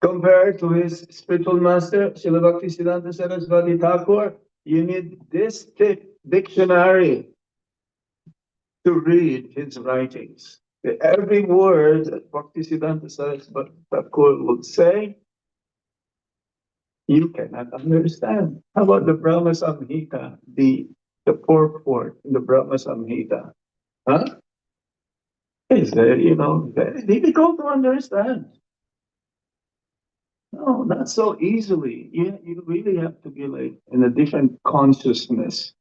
compared to his spiritual master, Srila Bhaktisiddhanta Saraswati Thakur, you need this thick dictionary to read his writings. Every word that Bhaktisiddhanta Saraswati Thakur would say, you cannot understand. How about the Brahma Samhita, the purport in the Brahma Samhita? Huh? It's very, very difficult to understand. No, not so easily. You really have to be like in a different consciousness.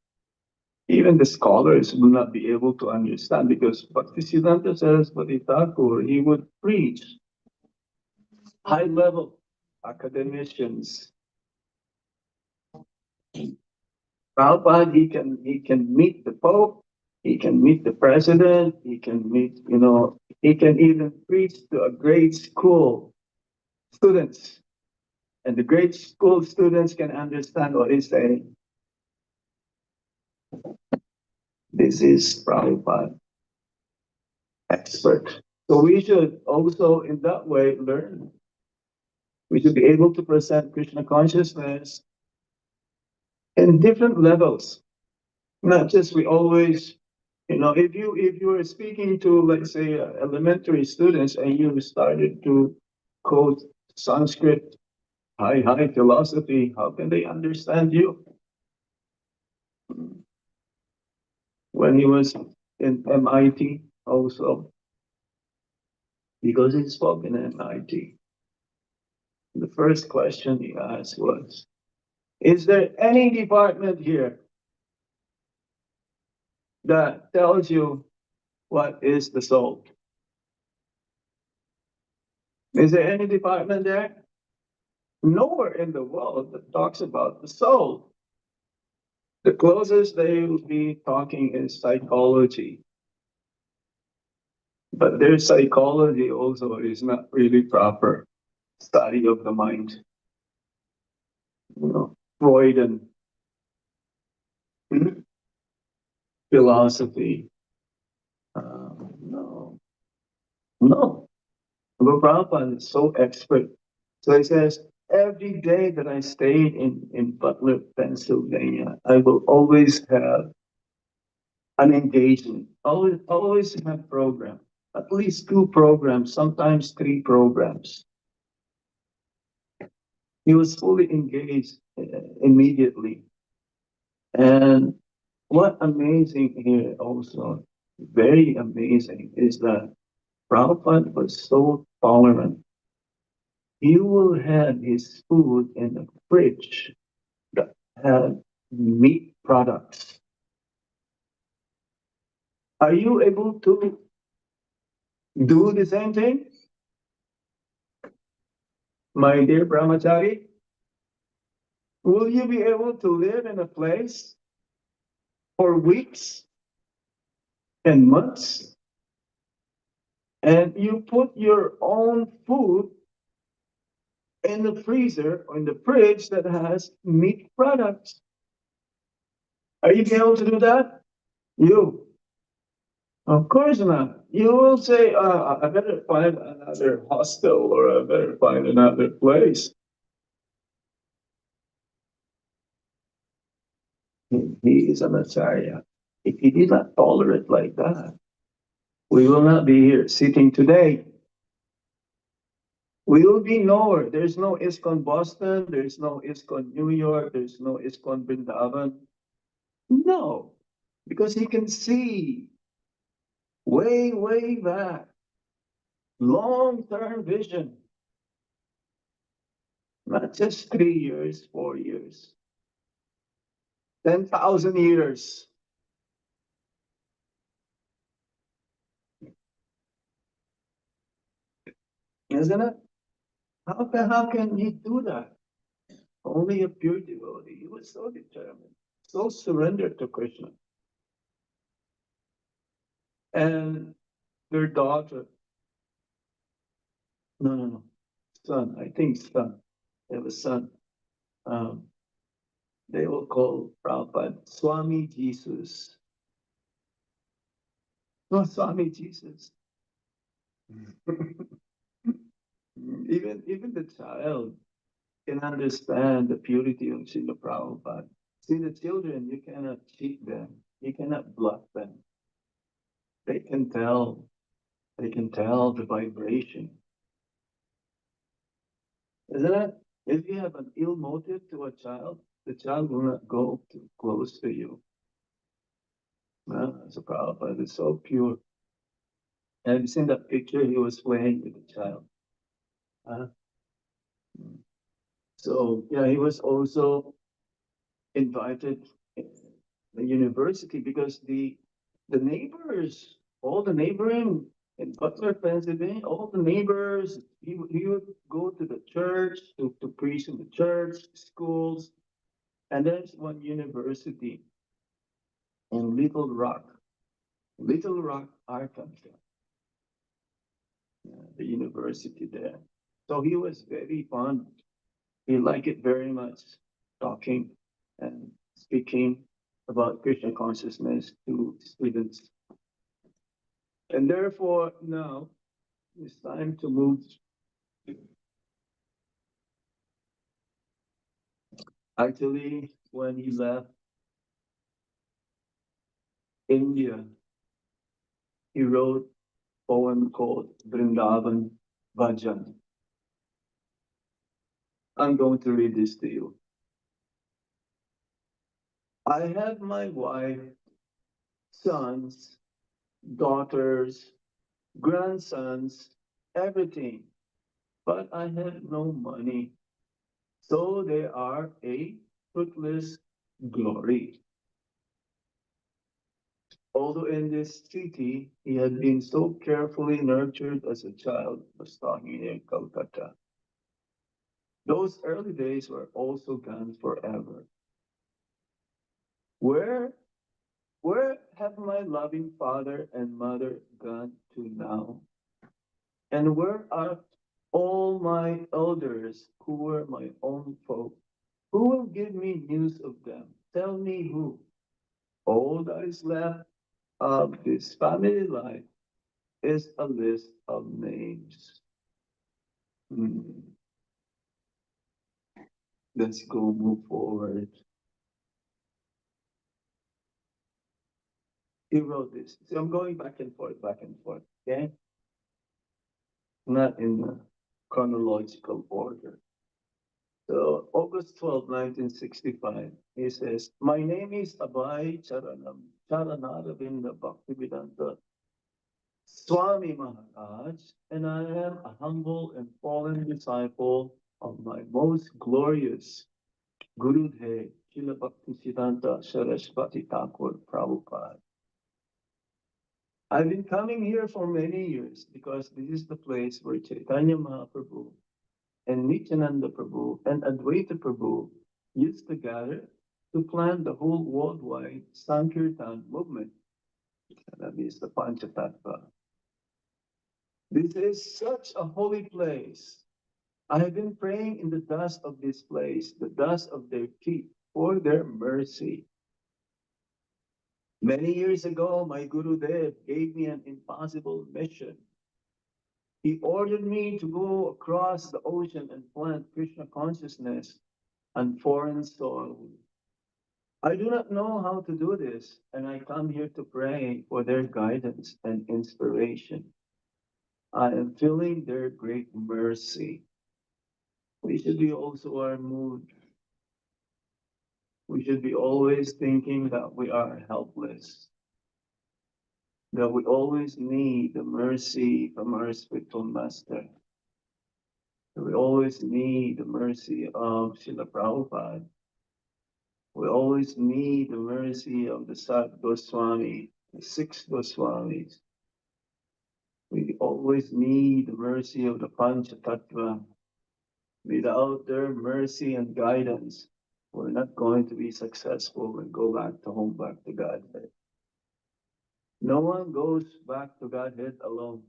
Even the scholars will not be able to understand because Bhaktisiddhanta Saraswati Thakur, he would preach high level academicians. Prabhupada, he can meet the Pope, he can meet the president, he can meet, he can even preach to a grade school students. And the grade school students can understand what he's saying. This is Prabhupada, expert. So we should also, in that way, learn. We should be able to present Krishna consciousness in different levels. Not just we always, if you are speaking to, let's say, elementary students and you started to quote Sanskrit, high philosophy, how can they understand you? When he was in MIT also, because he spoke in MIT. The first question he asked was, is there any department here that tells you what is the soul? Is there any department there? Nowhere in the world that talks about the soul. The closest they will be talking is psychology. But their psychology also is not really proper study of the mind. Freud and philosophy. No. But Prabhupada is so expert. So he says, every day that I stayed in Butler, Pennsylvania, I will always have an engagement. Always have program. At least 2 programs, sometimes 3 programs. He was fully engaged immediately. And what amazing here also, very amazing, is that Prabhupada was so tolerant. He will have his food in the fridge that had meat products. Are you able to do the same thing? My dear Brahmachari, will you be able to live in a place for weeks and months and you put your own food in the freezer or in the fridge that has meat products? Are you able to do that? You? Of course not. You will say, I better find another hostel or I better find another place. He is an acharya. If he did not tolerate like that, we will not be here sitting today. We will be nowhere. There's no ISKCON Boston. There's no ISKCON New York. There's no ISKCON Vrindavan. No, because he can see way, way back. Long-term vision. Not just 3 years, 4 years. 10,000 years. Isn't it? How can he do that? Only a pure devotee. He was so determined, so surrendered to Krishna. And their daughter, no, son, I think son. They have a son. They will call Prabhupada Swami Jesus. No, Swami Jesus. Even the child can understand the purity of Srila Prabhupada. See, the children, you cannot cheat them. You cannot bluff them. They can tell. They can tell the vibration. Isn't it? If you have an ill motive to a child, the child will not go too close to you. So Prabhupada is so pure. Have you seen that picture? He was playing with the child. Uh, so yeah, he was also invited in the university because the neighbors, all the neighboring in Butler, Pennsylvania, all the neighbors, he would go to the church to preach in the church, schools, and there's one university in Little Rock, Arkansas, the university there. So he was very fond. He liked it very much, talking and speaking about Krishna consciousness to students. And therefore, now it's time to move. Actually, when he left India, he wrote a poem called Vrindavan Bhajan. I'm going to read this to you. I have my wife, sons, daughters, grandsons, everything, but I have no money. So they are a fruitless glory. Although in this city he had been so carefully nurtured as a child, was talking in Calcutta. Those early days were also gone forever. Where, where have my loving father and mother gone to now? And where are all my elders who were my own folk? Who will give me news of them? Tell me who. All that is left of this family life is a list of names. Let's go move forward. He wrote this. So I'm going back and forth, okay? Not in a chronological order. So August 12, 1965, he says, my name is Abhay Charanaravinda Bhaktivedanta Swami Maharaj, and I am a humble and fallen disciple of my most glorious Guru Dev, Srila Bhaktisiddhanta Saraswati Thakur Prabhupada. I've been coming here for many years because this is the place where Chaitanya Mahaprabhu and Nityananda Prabhu and Advaita Prabhu used to gather to plan the whole worldwide Sankirtan movement. That means the Panchatattva. This is such a holy place. I have been praying in the dust of this place, the dust of their feet, for their mercy. Many years ago, my Guru Dev gave me an impossible mission. He ordered me to go across the ocean and plant Krishna consciousness on foreign soil. I do not know how to do this, and I come here to pray for their guidance and inspiration. I am feeling their great mercy. We should be also our mood. We should be always thinking that we are helpless, that we always need the mercy from our spiritual master. That we always need the mercy of Srila Prabhupada. We always need the mercy of the Sat Goswami, the six Goswamis. We always need the mercy of the Panchatattva. Without their mercy and guidance, we're not going to be successful and go back to home, back to Godhead. No one goes back to Godhead alone.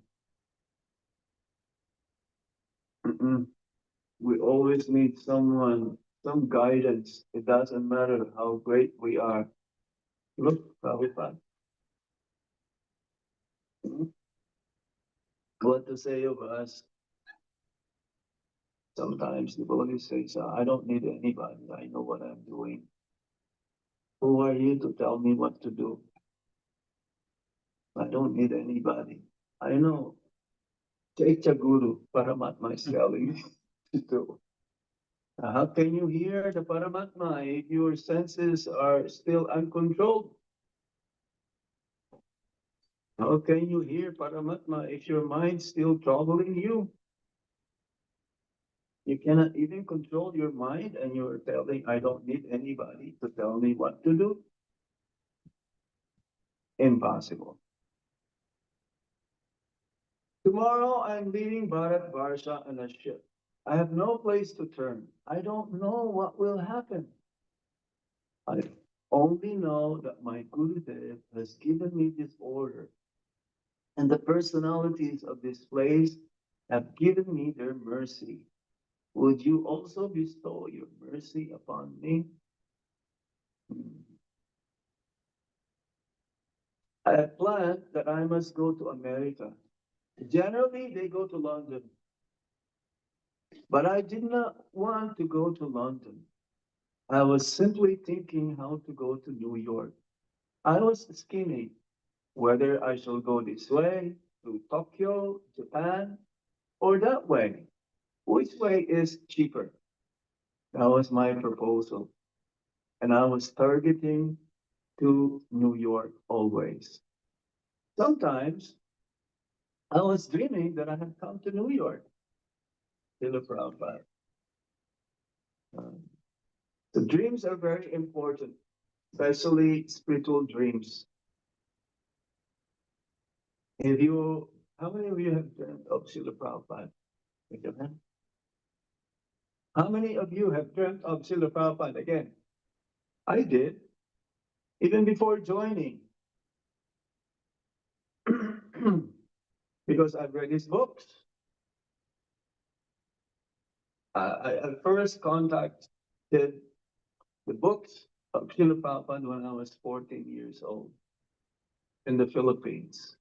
We always need someone, some guidance. It doesn't matter how great we are. Look, Prabhupada. What to say of us? Sometimes the devotee says, I don't need anybody. I know what I'm doing. Who are you to tell me what to do? I don't need anybody. I know. Chaitya Guru, Paramatma is telling me to do. How can you hear the Paramatma if your senses are still uncontrolled? How can you hear Paramatma if your mind's still troubling you? You cannot even control your mind and you're telling, I don't need anybody to tell me what to do. Impossible. Tomorrow I'm leaving Bharat Varsha on a ship. I have no place to turn. I don't know what will happen. I only know that my Gurudev has given me this order, and the personalities of this place have given me their mercy. Would you also bestow your mercy upon me? I have planned that I must go to America. Generally, they go to London, but I did not want to go to London. I was simply thinking how to go to New York. I was scheming whether I shall go this way to Tokyo, Japan, or that way. Which way is cheaper? That was my proposal. And I was targeting to New York always. Sometimes I was dreaming that I had come to New York. Srila Prabhupada. The dreams are very important, especially spiritual dreams. If you, how many of you have dreamt of Srila Prabhupada? Again? How many of you have dreamt of Srila Prabhupada again? I did, even before joining. Because I've read his books. I first contacted the books of Srila Prabhupada when I was 14 years old in the Philippines.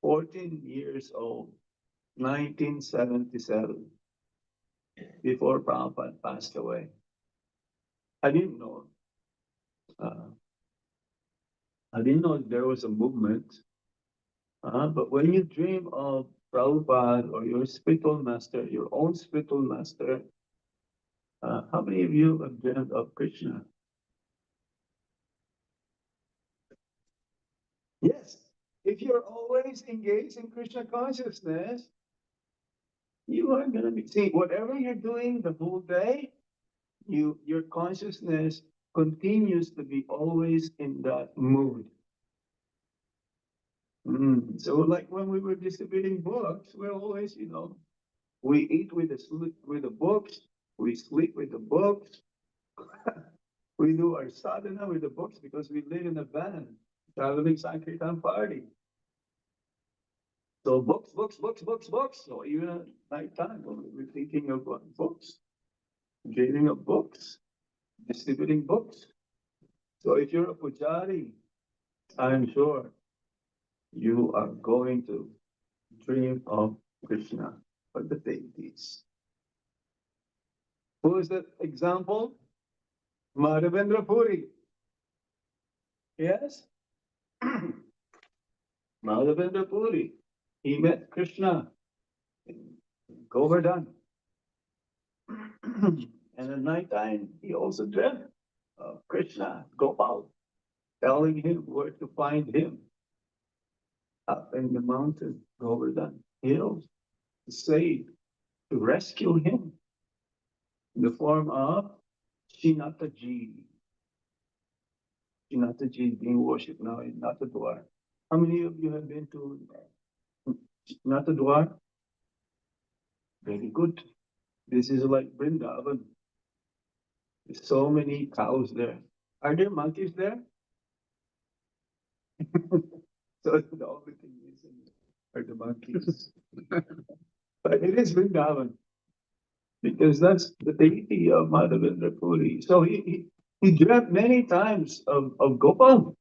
14 years old, 1977, before Prabhupada passed away. I didn't know. I didn't know there was a movement. But when you dream of Prabhupada or your spiritual master, your own spiritual master, how many of you have dreamt of Krishna? Yes. If you're always engaged in Krishna consciousness, you are going to be, see, whatever you're doing the whole day, your consciousness continues to be always in that mood. So like when we were distributing books, we're always, we eat with the books, we sleep with the books, we do our sadhana with the books because we live in a van, traveling Sankirtan party. So books, books, books, books, books. So even at night time, we're thinking of books, reading of books, distributing books. So if you're a pujari, I'm sure you are going to dream of Krishna or the deities. Who is that example? Madhavendra Puri. Yes? Madhavendra Puri. He met Krishna in Govardhan. And at night time, he also dreamt of Krishna, Gopal, telling him where to find him up in the mountain, Govardhan hills, to save, to rescue him in the form of Shinataji. Shinataji is being worshipped now in Natadwar. How many of you have been to Natadwar? Very good. This is like Vrindavan. There's so many cows there. Are there monkeys there? So the only thing missing are the monkeys. But it is Vrindavan, because that's the deity of Madhavendra Puri. So he dreamt many times of Gopal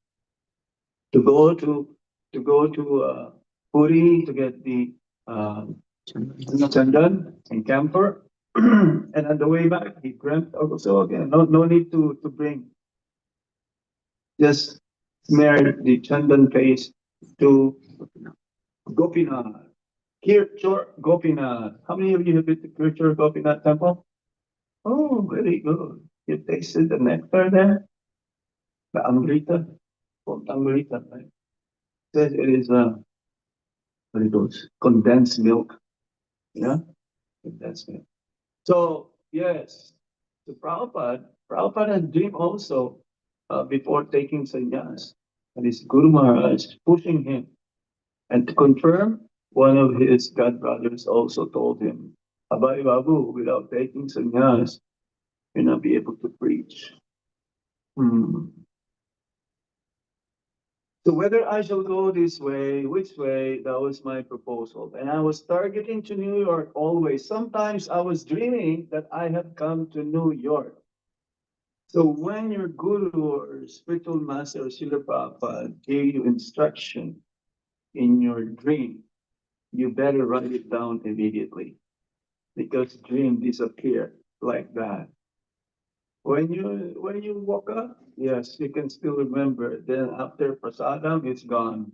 to go to Puri to get the Chandan and camphor. And on the way back, he dreamt also again. No need to bring. Just smear the Chandan paste to Gopinath. Kirchor Gopinath. How many of you have been to Kirchor Gopinath temple? Oh, very good. You tasted the nectar there? The Amrita? Called Amrita, right? Says it is what it goes, condensed milk. Yeah? Condensed milk. So, yes, so Prabhupada had dream also before taking sannyas. And his Guru Maharaj pushing him. And to confirm, one of his godbrothers also told him, Abhay Babu, without taking sannyas, you'll not be able to preach. Hmm. So whether I shall go this way, which way, that was my proposal. And I was targeting to New York always. Sometimes I was dreaming that I had come to New York. So when your guru or spiritual master or Srila Prabhupada gave you instruction in your dream, you better write it down immediately because dream disappear like that. When you woke up, yes, you can still remember. Then after prasadam, it's gone.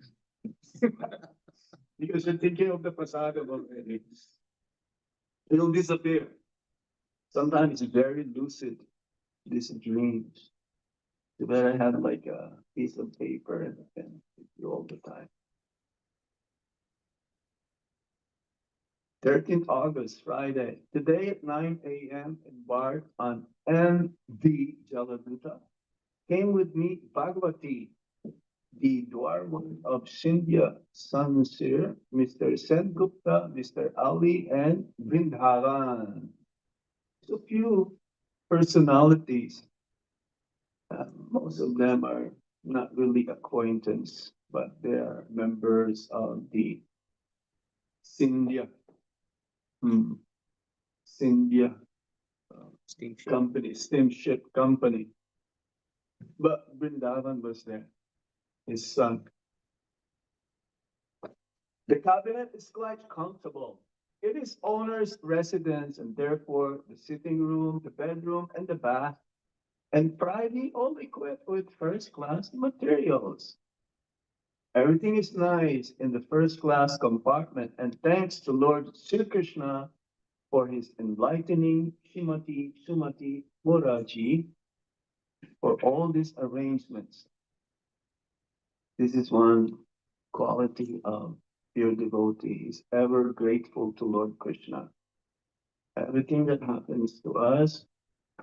Because you're thinking of the prasadam already. It'll disappear. Sometimes it's very lucid, these dreams. You better have like a piece of paper and a pen with you all the time. 13th August, Friday. Today at 9 a.m. embarked on MV Jaladuta. Came with me Bhagavati, the Dwarman of Sindhya, Sansir, Mr. Sen Gupta, Mr. Ali, and Vindhavan. So few personalities. Most of them are not really acquaintance, but they are members of the Sindhya, Sindhya company, steamship company. But Vrindavan was there, his son. The cabinet is quite comfortable. It is owner's residence and therefore the sitting room, the bedroom, and the bath, and private all equipped with first-class materials. Everything is nice in the first-class compartment, and thanks to Lord Sri Krishna for his enlightening Srimati Muraji for all these arrangements. This is one quality of pure devotee is ever grateful to Lord Krishna. Everything that happens to us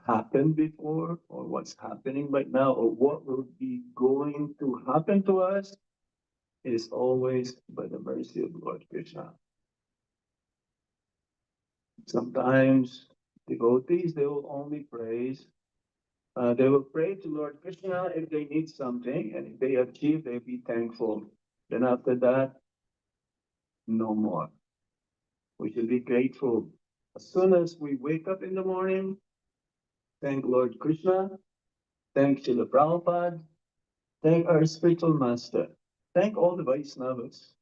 happened before, or what's happening right now, or what will be going to happen to us is always by the mercy of Lord Krishna. Sometimes devotees, they will only praise. They will pray to Lord Krishna if they need something, and if they achieve, they'll be thankful. Then after that, no more. We should be grateful. As soon as we wake up in the morning, thank Lord Krishna, thank Srila Prabhupada, thank our spiritual master, thank all the Vaishnavas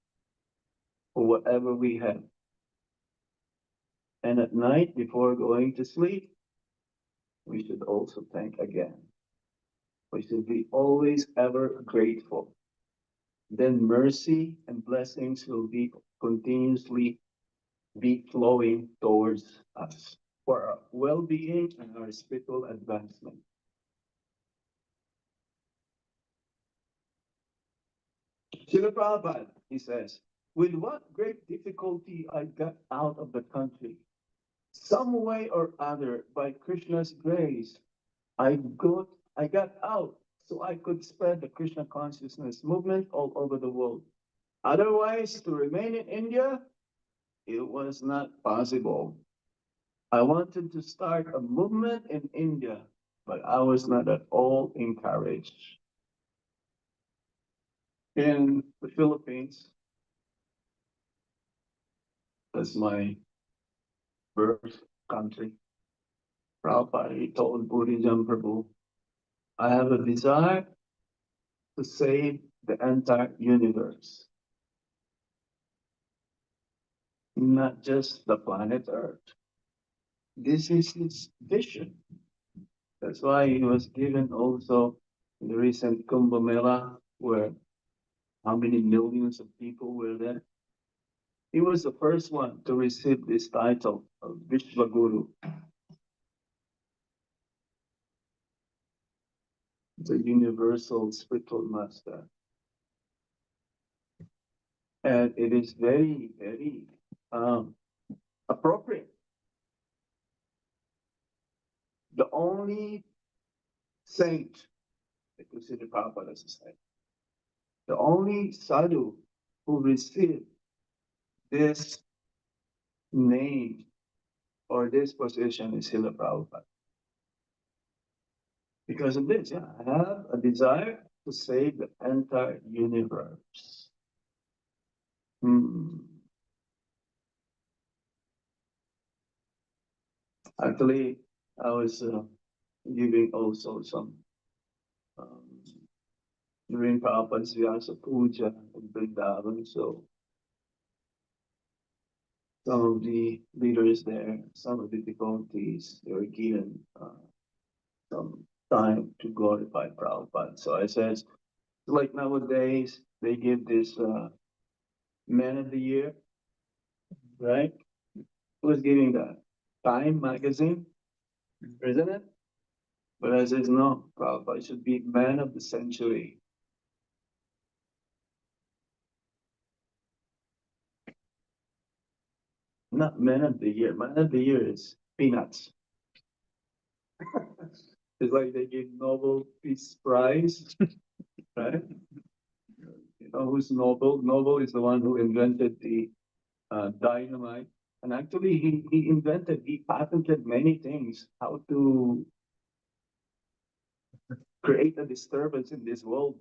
for whatever we have. And at night, before going to sleep, we should also thank again. We should be always ever grateful. Then mercy and blessings will be continuously be flowing towards us for our well-being and our spiritual advancement. Srila Prabhupada, he says, with what great difficulty I got out of the country. Some way or other, by Krishna's grace, I got out so I could spread the Krishna consciousness movement all over the world. Otherwise, to remain in India, it was not possible. I wanted to start a movement in India, but I was not at all encouraged. In the Philippines, that's my birth country. Prabhupada told Buddhism Prabhu, I have a desire to save the entire universe. not just the planet Earth. This is his vision. That's why he was given also in the recent Kumbh Mela, where how many millions of people were there? He was the first one to receive this title of Vishwaguru, the universal spiritual master. And it is very, very appropriate. The only saint, they consider Prabhupada as a saint, the only sadhu who received this name or this position is Srila Prabhupada. Because of this, yeah, I have a desire to save the entire universe. Actually, I was giving also some during Prabhupada's Vyasa Puja in Vrindavan. So some of the leaders there, some of the devotees, they were given some time to glorify Prabhupada. So I said, like nowadays, they give this Man of the Year, right? Who's giving that? Time magazine, isn't it? But I said, no, Prabhupada should be Man of the Century. Not Man of the Year. Man of the Year is peanuts. It's like they give Nobel Peace Prize, right? You know who's Nobel? Nobel is the one who invented the dynamite. And actually, he patented many things, how to create a disturbance in this world.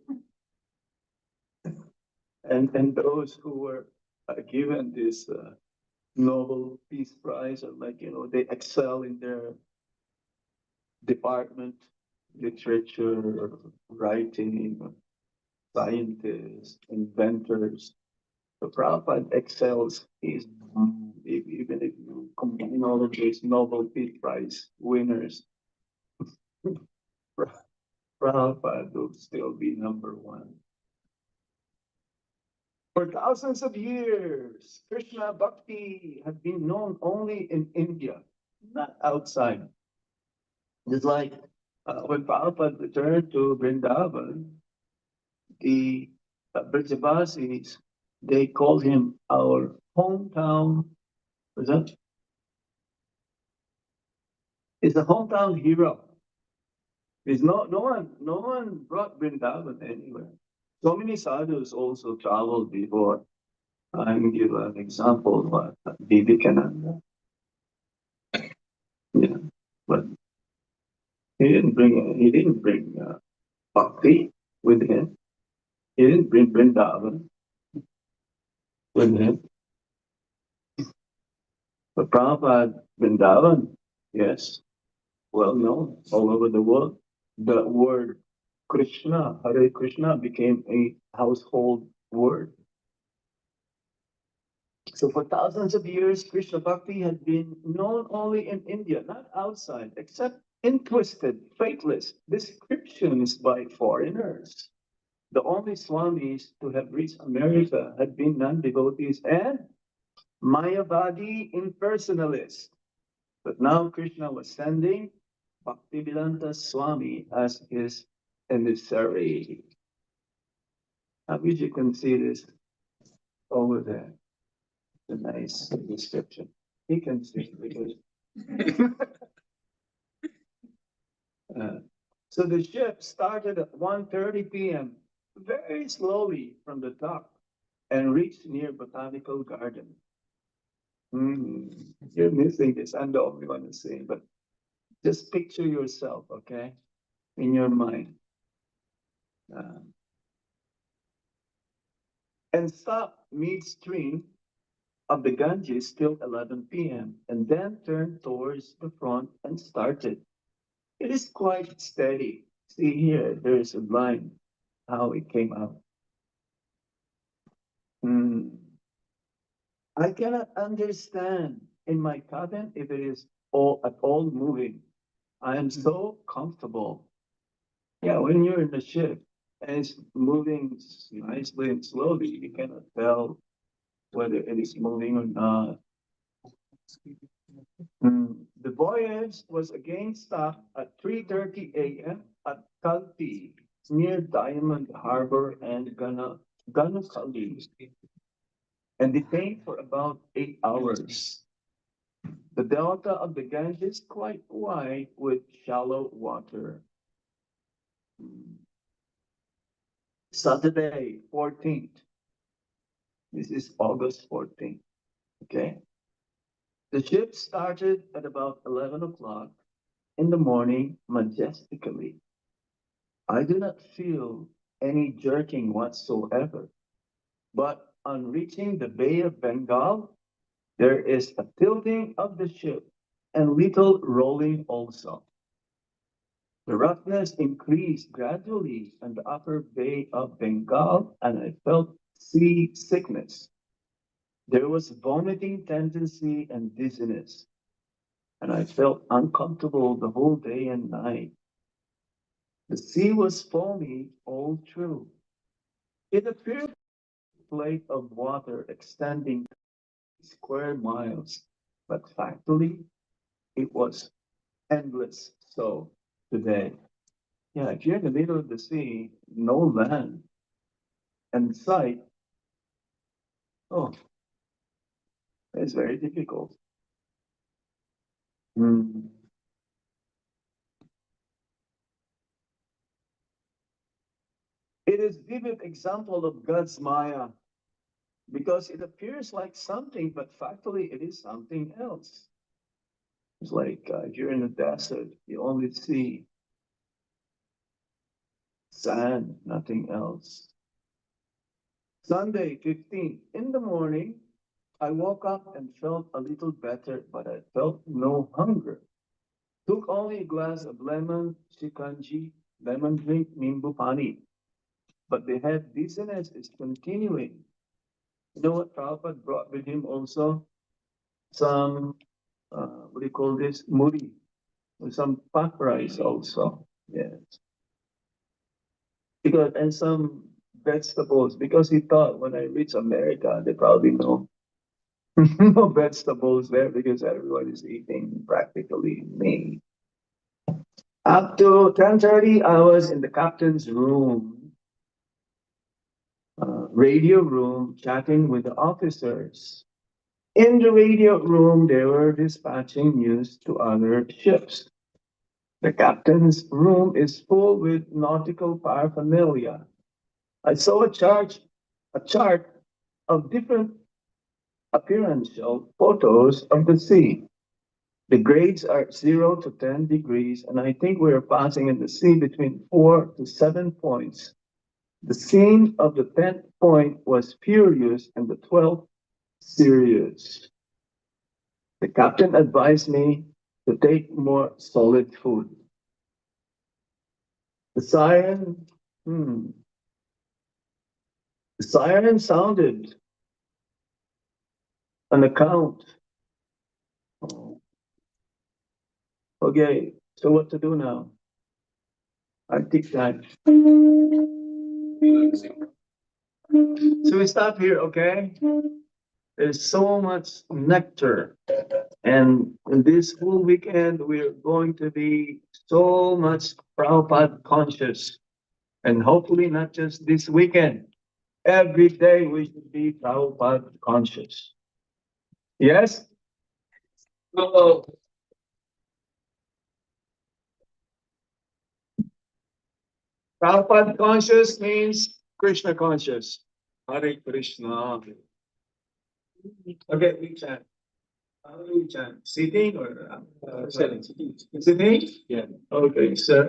And those who were given this Nobel Peace Prize are like, they excel in their department, literature, writing, scientists, inventors. So Prabhupada excels. Even if you combine all of these Nobel Peace Prize winners, Prabhupada will still be number one. For thousands of years, Krishna Bhakti had been known only in India, not outside. Just like when Prabhupada returned to Vrindavan, the Brajavasis, they called him our hometown. Was that? He's a hometown hero. There's no one brought Vrindavan anywhere. So many sadhus also traveled before. I can give an example, Vivekananda. Yeah, but he didn't bring bhakti with him. He didn't bring Vrindavan with him. But Prabhupada, Vrindavan, yes, well known all over the world. The word Krishna, Hare Krishna, became a household word. So for thousands of years, Krishna Bhakti had been known only in India, not outside, except in twisted, faithless descriptions by foreigners. The only Swamis to have reached America had been non-devotees and Mayavadi impersonalists. But now Krishna was sending Bhaktivedanta Swami as his emissary. I wish you can see this over there. It's a nice description. He can see because. So the ship started at 1:30 p.m. very slowly from the dock and reached near Botanical Garden. You're missing this. I'm the only one to say, but just picture yourself, okay, in your mind. And stopped midstream of the Ganges till 11 p.m. and then turned towards the front and started. It is quite steady. See here, there is a line, how it came out. I cannot understand in my cabin if it is all at all moving. I am so comfortable. Yeah, when you're in the ship and it's moving nicely and slowly, you cannot tell whether it is moving or not. The voyage was again stopped at 3:30 a.m. at Kalpi, near Diamond Harbor and Ganukali, and detained for about 8 hours. The delta of the Ganges is quite wide with shallow water. Saturday, 14th. This is August 14th. Okay. The ship started at about 11 o'clock in the morning majestically. I do not feel any jerking whatsoever. But on reaching the Bay of Bengal, there is a tilting of the ship and little rolling also. The roughness increased gradually in the upper Bay of Bengal, and I felt sea sickness. There was vomiting tendency and dizziness, and I felt uncomfortable the whole day and night. The sea was foamy all through. It appeared a plate of water extending square miles, but factually, it was endless. So today, yeah, if you're in the middle of the sea, no land and sight, oh, it's very difficult. Mm. It is vivid example of God's Maya because it appears like something, but factually it is something else. It's like if you're in the desert, you only see sand, nothing else. Sunday, 15th, in the morning, I woke up and felt a little better, but I felt no hunger. Took only a glass of lemon shikanji, lemon drink, nimbu pani. But the head dizziness is continuing. You know what Prabhupada brought with him also? Some, what do you call this? Muri, some pot rice also. Yes. Because, and some vegetables, because he thought when I reach America, they probably know no vegetables there because everyone is eating practically meat. Up to 10:30, I was in the captain's room, radio room, chatting with the officers. In the radio room, they were dispatching news to other ships. The captain's room is full with nautical paraphernalia. I saw a chart of different appearance photos of the sea. The grades are 0 to 10 degrees, and I think we are passing in the sea between 4 to 7 points. The scene of the 10th point was furious and the 12th serious. The captain advised me to take more solid food. The siren, hmm, the siren sounded on the count. Oh, okay, so what to do now? I think that. So we stop here, okay? There's so much nectar. And in this whole weekend, we're going to be so much Prabhupada conscious. And hopefully not just this weekend. Every day we should be Prabhupada conscious. Yes? So, Prabhupada conscious means Krishna conscious. Hare Krishna. Okay, we chant. How do we chant? Sitting or sitting? Sitting? Yeah. Okay, so